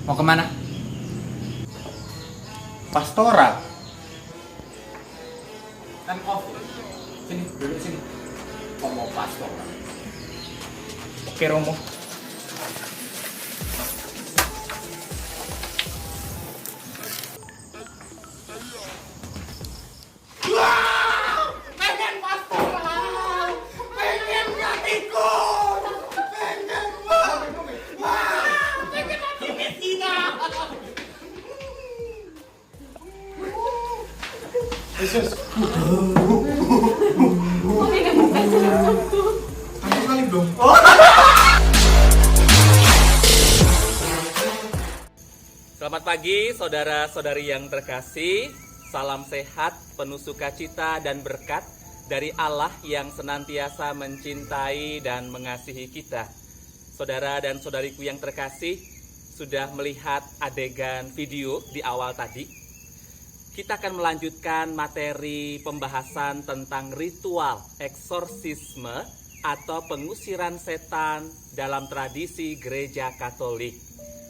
Mau kemana? Pastoral. Kan off. Sini, duduk sini. Oh, mau pastoral. Oke Romo. Pengen pastoral. Pengen ngatikun. Pengen pengen mati Medina. Yesus. Aku kali dong. Selamat pagi saudara-saudari yang terkasih. Salam sehat, penuh sukacita dan berkat dari Allah yang senantiasa mencintai dan mengasihi kita. Saudara dan saudariku yang terkasih, sudah melihat adegan video di awal tadi. Kita akan melanjutkan materi pembahasan tentang ritual eksorsisme atau pengusiran setan dalam tradisi Gereja Katolik.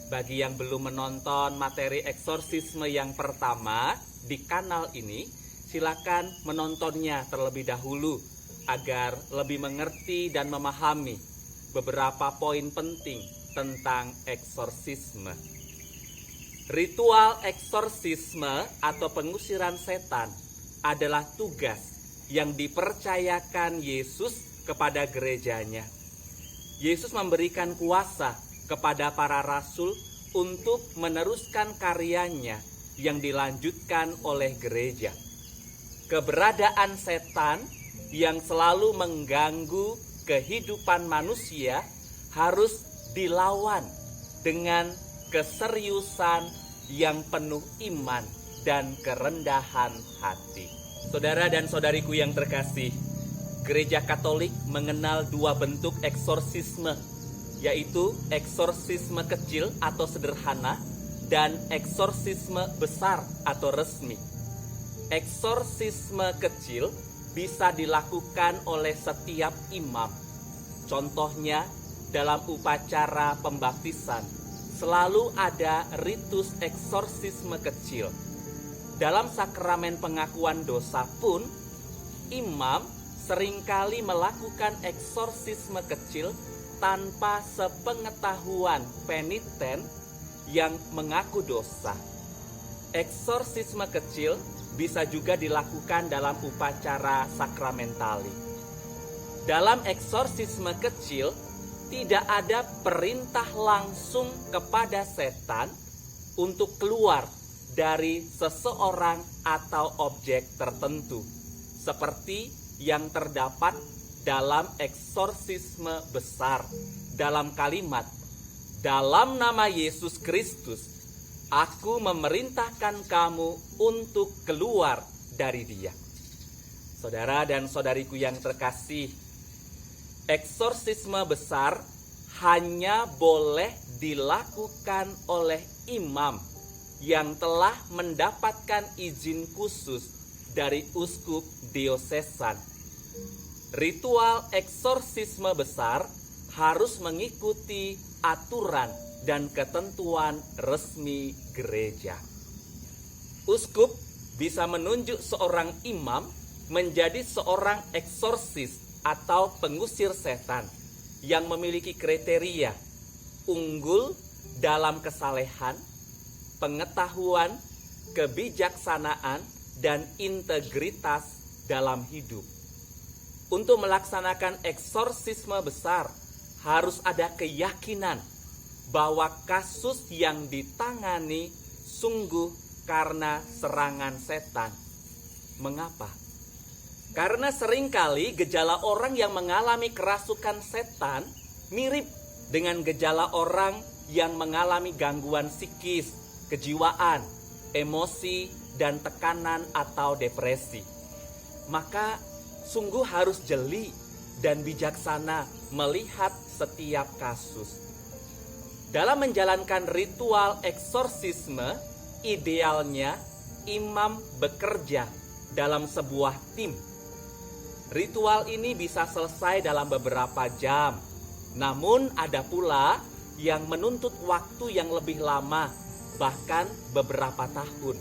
Bagi yang belum menonton materi eksorsisme yang pertama di kanal ini, silakan menontonnya terlebih dahulu agar lebih mengerti dan memahami beberapa poin penting tentang eksorsisme. Ritual eksorsisme atau pengusiran setan adalah tugas yang dipercayakan Yesus kepada gerejanya. Yesus memberikan kuasa kepada para rasul untuk meneruskan karyanya yang dilanjutkan oleh gereja. Keberadaan setan yang selalu mengganggu kehidupan manusia harus dilawan dengan keseriusan yang penuh iman dan kerendahan hati. Saudara dan saudariku yang terkasih, Gereja Katolik mengenal dua bentuk eksorsisme, yaitu eksorsisme kecil atau sederhana dan eksorsisme besar atau resmi. Eksorsisme kecil bisa dilakukan oleh setiap imam. Contohnya dalam upacara pembaptisan selalu ada ritus eksorsisme kecil. Dalam sakramen pengakuan dosa pun imam seringkali melakukan eksorsisme kecil tanpa sepengetahuan peniten yang mengaku dosa. Eksorsisme kecil bisa juga dilakukan dalam upacara sakramentali. Dalam eksorsisme kecil tidak ada perintah langsung kepada setan untuk keluar dari seseorang atau objek tertentu, seperti yang terdapat dalam eksorsisme besar dalam kalimat, "Dalam nama Yesus Kristus, aku memerintahkan kamu untuk keluar dari dia." Saudara dan saudariku yang terkasih, eksorsisme besar hanya boleh dilakukan oleh imam yang telah mendapatkan izin khusus dari uskup diosesan. Ritual eksorsisme besar harus mengikuti aturan dan ketentuan resmi gereja. Uskup bisa menunjuk seorang imam menjadi seorang eksorsis atau pengusir setan yang memiliki kriteria unggul dalam kesalehan, pengetahuan, kebijaksanaan, dan integritas dalam hidup. Untuk melaksanakan eksorsisme besar harus ada keyakinan bahwa kasus yang ditangani sungguh karena serangan setan. Mengapa? Karena seringkali gejala orang yang mengalami kerasukan setan mirip dengan gejala orang yang mengalami gangguan psikis, kejiwaan, emosi, dan tekanan atau depresi. Maka sungguh harus jeli dan bijaksana melihat setiap kasus. Dalam menjalankan ritual eksorsisme, idealnya imam bekerja dalam sebuah tim. Ritual ini bisa selesai dalam beberapa jam. Namun ada pula yang menuntut waktu yang lebih lama, bahkan beberapa tahun.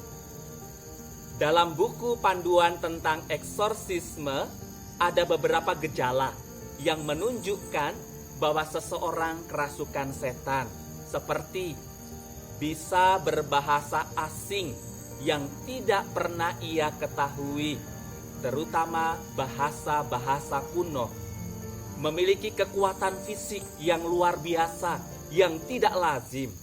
Dalam buku panduan tentang eksorsisme, ada beberapa gejala yang menunjukkan bahwa seseorang kerasukan setan, seperti bisa berbahasa asing yang tidak pernah ia ketahui, terutama bahasa-bahasa kuno, memiliki kekuatan fisik yang luar biasa yang tidak lazim,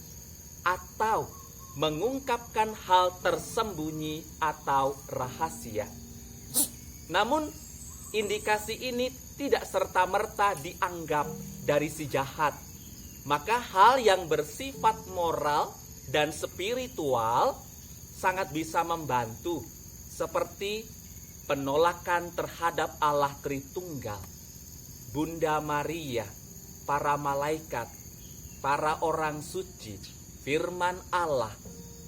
atau mengungkapkan hal tersembunyi atau rahasia. Namun, indikasi ini tidak serta-merta dianggap dari si jahat. Maka hal yang bersifat moral dan spiritual sangat bisa membantu, seperti penolakan terhadap Allah Tritunggal, Bunda Maria, para malaikat, para orang suci, firman Allah,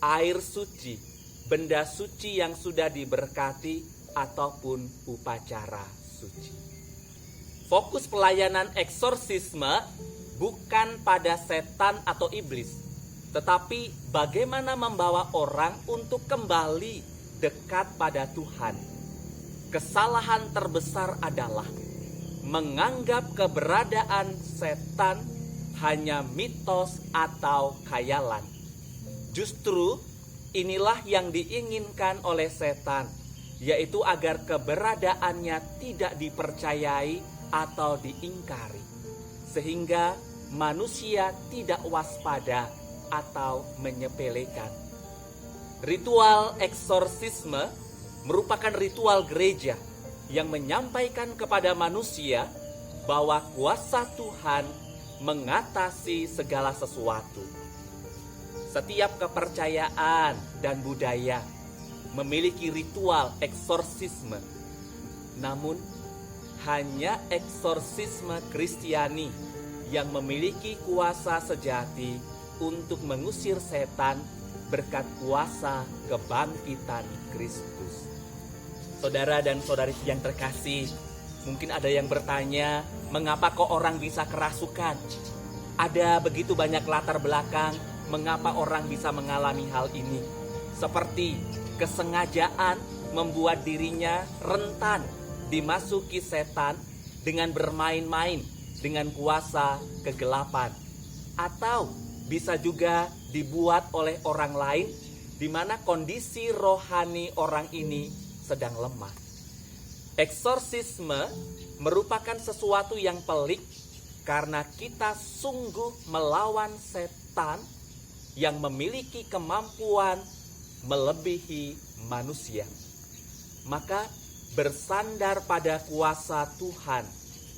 air suci, benda suci yang sudah diberkati, ataupun upacara suci. Fokus pelayanan eksorsisme bukan pada setan atau iblis, tetapi bagaimana membawa orang untuk kembali dekat pada Tuhan. Kesalahan terbesar adalah menganggap keberadaan setan hanya mitos atau khayalan. Justru inilah yang diinginkan oleh setan, yaitu agar keberadaannya tidak dipercayai atau diingkari, sehingga manusia tidak waspada atau menyepelekan. Ritual eksorsisme merupakan ritual gereja yang menyampaikan kepada manusia bahwa kuasa Tuhan mengatasi segala sesuatu. Setiap kepercayaan dan budaya memiliki ritual eksorsisme. Namun, hanya eksorsisme Kristiani yang memiliki kuasa sejati untuk mengusir setan berkat kuasa kebangkitan Kristus. Saudara dan saudari yang terkasih, mungkin ada yang bertanya, mengapa kok orang bisa kerasukan? Ada begitu banyak latar belakang mengapa orang bisa mengalami hal ini. Seperti kesengajaan membuat dirinya rentan dimasuki setan dengan bermain-main dengan kuasa kegelapan. Atau bisa juga dibuat oleh orang lain di mana kondisi rohani orang ini sedang lemah. Eksorsisme merupakan sesuatu yang pelik karena kita sungguh melawan setan yang memiliki kemampuan melebihi manusia. Maka bersandar pada kuasa Tuhan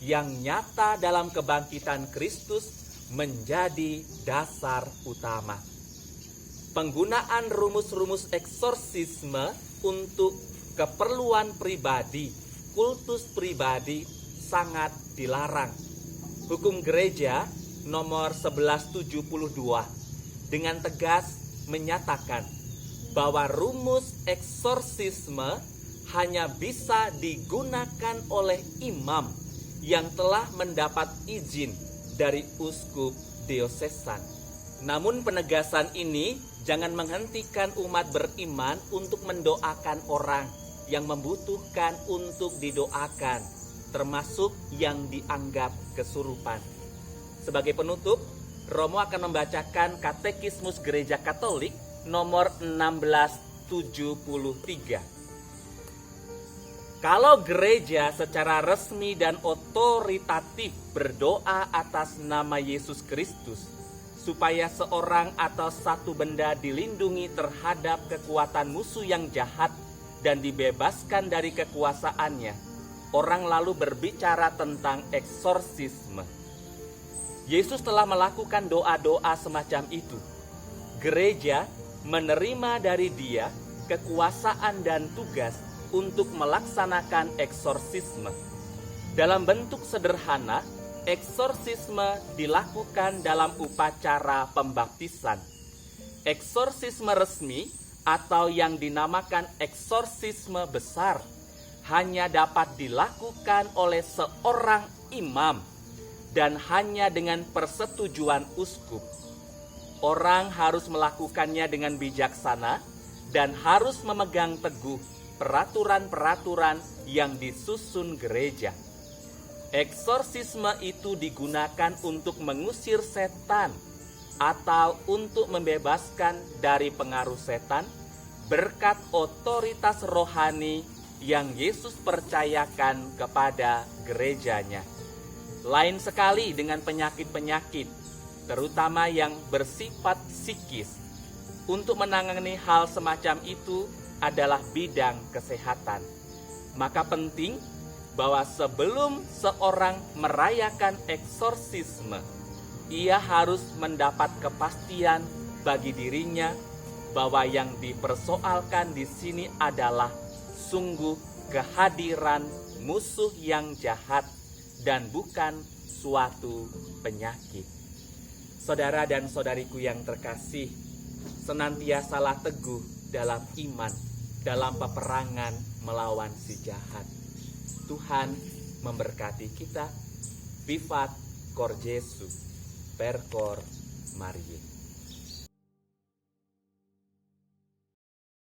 yang nyata dalam kebangkitan Kristus menjadi dasar utama. Penggunaan rumus-rumus eksorsisme untuk keperluan pribadi, kultus pribadi sangat dilarang. Hukum Gereja nomor 1172 dengan tegas menyatakan bahwa rumus eksorsisme hanya bisa digunakan oleh imam yang telah mendapat izin dari uskup diosesan. Namun penegasan ini jangan menghentikan umat beriman untuk mendoakan orang yang membutuhkan untuk didoakan, termasuk yang dianggap kesurupan. Sebagai penutup, Romo akan membacakan Katekismus Gereja Katolik nomor 1673. Kalau gereja secara resmi dan otoritatif berdoa atas nama Yesus Kristus, supaya seorang atau satu benda dilindungi terhadap kekuatan musuh yang jahat dan dibebaskan dari kekuasaannya, orang lalu berbicara tentang eksorsisme. Yesus telah melakukan doa-doa semacam itu. Gereja menerima dari Dia kekuasaan dan tugas untuk melaksanakan eksorsisme. Dalam bentuk sederhana, eksorsisme dilakukan dalam upacara pembaptisan. Eksorsisme resmi atau yang dinamakan eksorsisme besar hanya dapat dilakukan oleh seorang imam dan hanya dengan persetujuan uskup. Orang harus melakukannya dengan bijaksana dan harus memegang teguh peraturan-peraturan yang disusun gereja. Eksorsisme itu digunakan untuk mengusir setan atau untuk membebaskan dari pengaruh setan berkat otoritas rohani yang Yesus percayakan kepada gerejanya. Lain sekali dengan penyakit-penyakit, terutama yang bersifat psikis. Untuk menangani hal semacam itu adalah bidang kesehatan. Maka penting bahwa sebelum seorang merayakan eksorsisme, ia harus mendapat kepastian bagi dirinya bahwa yang dipersoalkan di sini adalah sungguh kehadiran musuh yang jahat dan bukan suatu penyakit. Saudara dan saudariku yang terkasih, senantiasalah teguh dalam iman, dalam peperangan melawan si jahat. Tuhan memberkati kita. Vivat Cor Jesu, per cor Mariae.